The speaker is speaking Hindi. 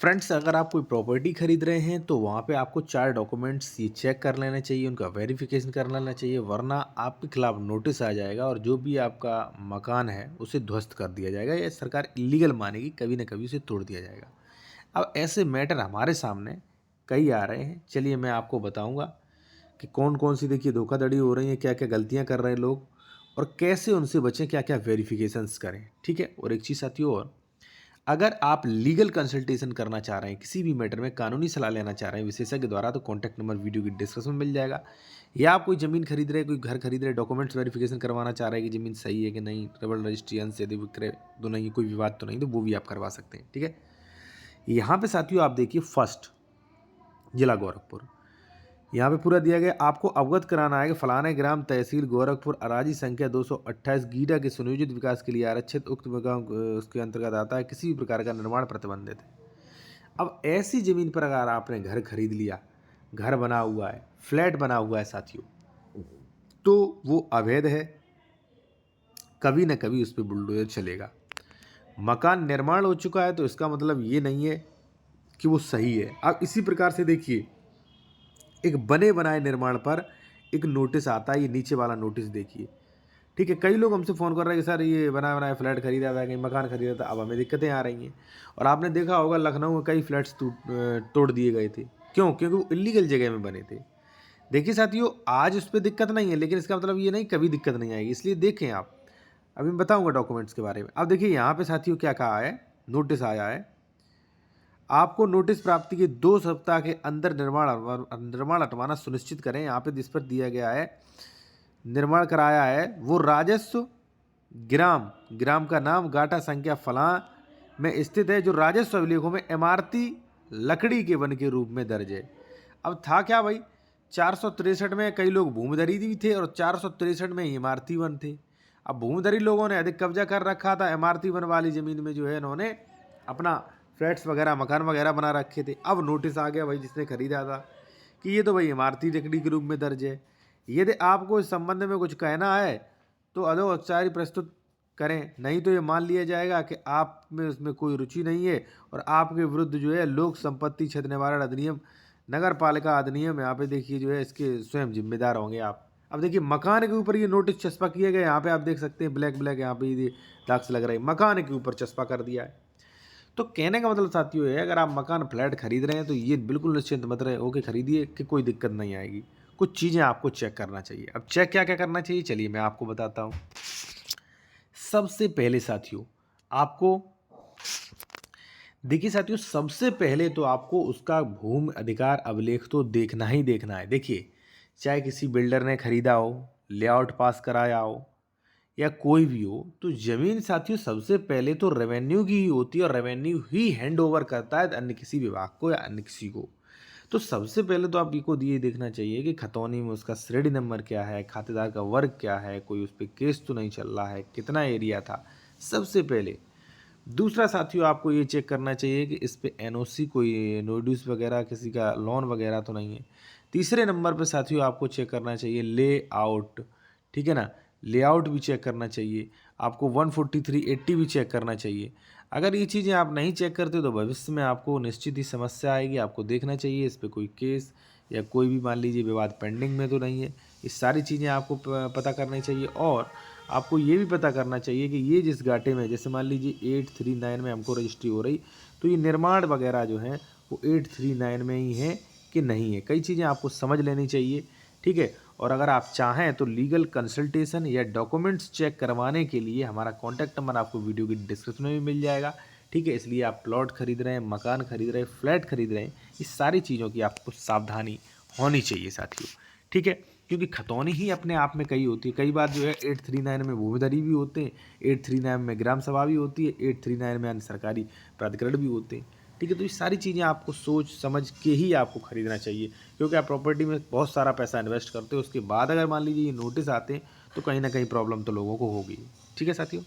फ्रेंड्स, अगर आप कोई प्रॉपर्टी खरीद रहे हैं तो वहाँ पे आपको 4 डॉक्यूमेंट्स ये चेक कर लेने चाहिए, उनका वेरिफिकेशन कर लेना चाहिए, वरना आपके खिलाफ नोटिस आ जाएगा और जो भी आपका मकान है उसे ध्वस्त कर दिया जाएगा या सरकार इलीगल मानेगी, कभी ना कभी उसे तोड़ दिया जाएगा। अब ऐसे मैटर हमारे सामने कई आ रहे हैं। चलिए मैं आपको बताऊँगा कि कौन-कौन सी देखिए धोखाधड़ी हो रही है, क्या-क्या गलतियाँ कर रहे हैं लोग और कैसे उनसे बचें, क्या-क्या वेरिफिकेशंस करें, ठीक है? और एक चीज़ साथियों और, अगर आप लीगल कंसल्टेशन करना चाह रहे हैं, किसी भी मैटर में कानूनी सलाह लेना चाह रहे हैं विशेषज्ञ द्वारा, तो कॉन्टैक्ट नंबर वीडियो की डिस्क्रिप्शन में मिल जाएगा। या आप कोई ज़मीन खरीद रहे हैं, कोई घर खरीद रहे हैं, डॉक्यूमेंट्स वेरिफिकेशन करवाना चाह रहे हैं कि ज़मीन सही है कि नहीं, ट्रिबल रजिस्ट्री, अंश यदि विक्रय तो नहीं है, कोई विवाद तो नहीं, तो वो भी आप करवा सकते हैं, ठीक है? यहाँ पे साथियों आप देखिए, फर्स्ट जिला गोरखपुर, यहाँ पे पूरा दिया गया, आपको अवगत कराना है कि फलाने ग्राम तहसील गोरखपुर अराजी संख्या 228 गीडा के सुनियोजित विकास के लिए आरक्षित उक्त गाँव उसके अंतर्गत आता है, किसी भी प्रकार का निर्माण प्रतिबंधित है। अब ऐसी ज़मीन पर अगर आपने घर खरीद लिया, घर बना हुआ है, फ्लैट बना हुआ है साथियों, तो वो अवैध है, कभी ना कभी उस पे बुलडोज़र चलेगा। मकान निर्माण हो चुका है तो इसका मतलब ये नहीं है कि वो सही है। अब इसी प्रकार से देखिए, एक बने बनाए निर्माण पर एक नोटिस आता है, ये नीचे वाला नोटिस देखिए, ठीक है? कई लोग हमसे फ़ोन कर रहे हैं कि सर ये बना बनाया फ्लैट खरीदा हुआ है, कहीं मकान खरीदा था, अब हमें दिक्कतें आ रही हैं। और आपने देखा होगा लखनऊ में कई फ्लैट्स तोड़ दिए गए थे। क्यों? क्योंकि वो इल्लीगल जगह में बने थे। देखिए साथियों, आज उस पे दिक्कत नहीं है, लेकिन इसका मतलब ये नहीं कभी दिक्कत नहीं आएगी, इसलिए देखें आप। अभी मैं बताऊँगा डॉक्यूमेंट्स के बारे में। अब देखिए यहाँ पे साथियों क्या कहा है, नोटिस आया है, आपको नोटिस प्राप्ति के 2 सप्ताह के अंदर निर्माण हटवाना सुनिश्चित करें। यहाँ पे जिस पर दिया गया है, निर्माण कराया है, वो राजस्व ग्राम, ग्राम का नाम गाटा संख्या फलां में स्थित है, जो राजस्व अभिलेखों में इमारती लकड़ी के वन के रूप में दर्ज है। अब था क्या भाई, 463 में कई लोग भूमिधरी भी थे और 463 में इमारती वन थे। अब भूमिधरी लोगों ने अधिक कब्जा कर रखा था, इमारती वन वाली ज़मीन में जो है इन्होंने अपना फ्लैट्स वगैरह, मकान वगैरह बना रखे थे। अब नोटिस आ गया भाई जिसने खरीदा था कि ये तो भाई इमारती लकड़ी के रूप में दर्ज है। यदि आपको इस संबंध में कुछ कहना है तो औपचारिक प्रस्तुत करें, नहीं तो ये मान लिया जाएगा कि आप में उसमें कोई रुचि नहीं है और आपके विरुद्ध जो है लोक संपत्ति क्षति निवारण अधिनियम, नगर पालिका अधिनियम, यहाँ पे देखिए जो है इसके स्वयं जिम्मेदार होंगे आप। अब देखिए मकान के ऊपर ये नोटिस चस्पा किया गया, यहाँ पे आप देख सकते हैं ब्लैक ब्लैक यहाँ पे ये दाग से लग रहा है, मकान के ऊपर चस्पा कर दिया है। तो कहने का मतलब साथियों है, अगर आप मकान फ्लैट खरीद रहे हैं तो ये बिल्कुल निश्चिंत मत रहे हो कि खरीदिए कि कोई दिक्कत नहीं आएगी। कुछ चीज़ें आपको चेक करना चाहिए। अब चेक क्या क्या करना चाहिए, चलिए मैं आपको बताता हूँ। सबसे पहले साथियों आपको देखिए साथियों, सबसे पहले तो आपको उसका भूमि अधिकार अभिलेख तो देखना ही देखना है। देखिए, चाहे किसी बिल्डर ने खरीदा हो, लेआउट पास कराया हो या कोई भी हो, तो ज़मीन साथियों सबसे पहले तो रेवेन्यू की ही होती है और रेवेन्यू ही हैंड ओवर करता है अन्य किसी विभाग को या अन्य किसी को। तो सबसे पहले तो आपको ये देखना चाहिए कि खतौनी में उसका श्रेणी नंबर क्या है, खातेदार का वर्ग क्या है, कोई उस पर केस तो नहीं चल रहा है, कितना एरिया था, सबसे पहले। दूसरा साथियों आपको ये चेक करना चाहिए कि इस पे एनओसी, कोई नोटिस वगैरह, किसी का लोन वगैरह तो नहीं है। तीसरे नंबर पे साथियों आपको चेक करना चाहिए लेआउट, ठीक है ना? लेआउट भी चेक करना चाहिए। आपको 14380 भी चेक करना चाहिए। अगर ये चीज़ें आप नहीं चेक करते तो भविष्य में आपको निश्चित ही समस्या आएगी। आपको देखना चाहिए इस पे कोई केस या कोई भी मान लीजिए विवाद पेंडिंग में तो नहीं है। ये सारी चीज़ें आपको पता करनी चाहिए और आपको ये भी पता करना चाहिए कि ये जिस घाटे में, जैसे मान लीजिए 839 में हमको रजिस्ट्री हो रही, तो ये निर्माण वगैरह जो है वो 839 में ही है कि नहीं है। कई चीज़ें आपको समझ लेनी चाहिए, ठीक है? और अगर आप चाहें तो लीगल कंसल्टेशन या डॉक्यूमेंट्स चेक करवाने के लिए हमारा कॉन्टैक्ट नंबर आपको वीडियो की डिस्क्रिप्शन में भी मिल जाएगा, ठीक है? इसलिए आप प्लॉट खरीद रहे हैं, मकान खरीद रहे हैं, फ्लैट खरीद रहे हैं, इस सारी चीज़ों की आपको सावधानी होनी चाहिए साथियों, ठीक है? क्योंकि खतौनी ही अपने आप में कई होती है। कई बार जो है 839 में भूमिधरी भी होते हैं, 839 में ग्राम सभा भी होती है, 839 में अन्य सरकारी प्राधिकरण भी होते हैं, ठीक है? तो ये सारी चीज़ें आपको सोच समझ के ही आपको खरीदना चाहिए, क्योंकि आप प्रॉपर्टी में बहुत सारा पैसा इन्वेस्ट करते हो, उसके बाद अगर मान लीजिए ये नोटिस आते हैं तो कहीं ना कहीं प्रॉब्लम तो लोगों को होगी, ठीक है साथियों?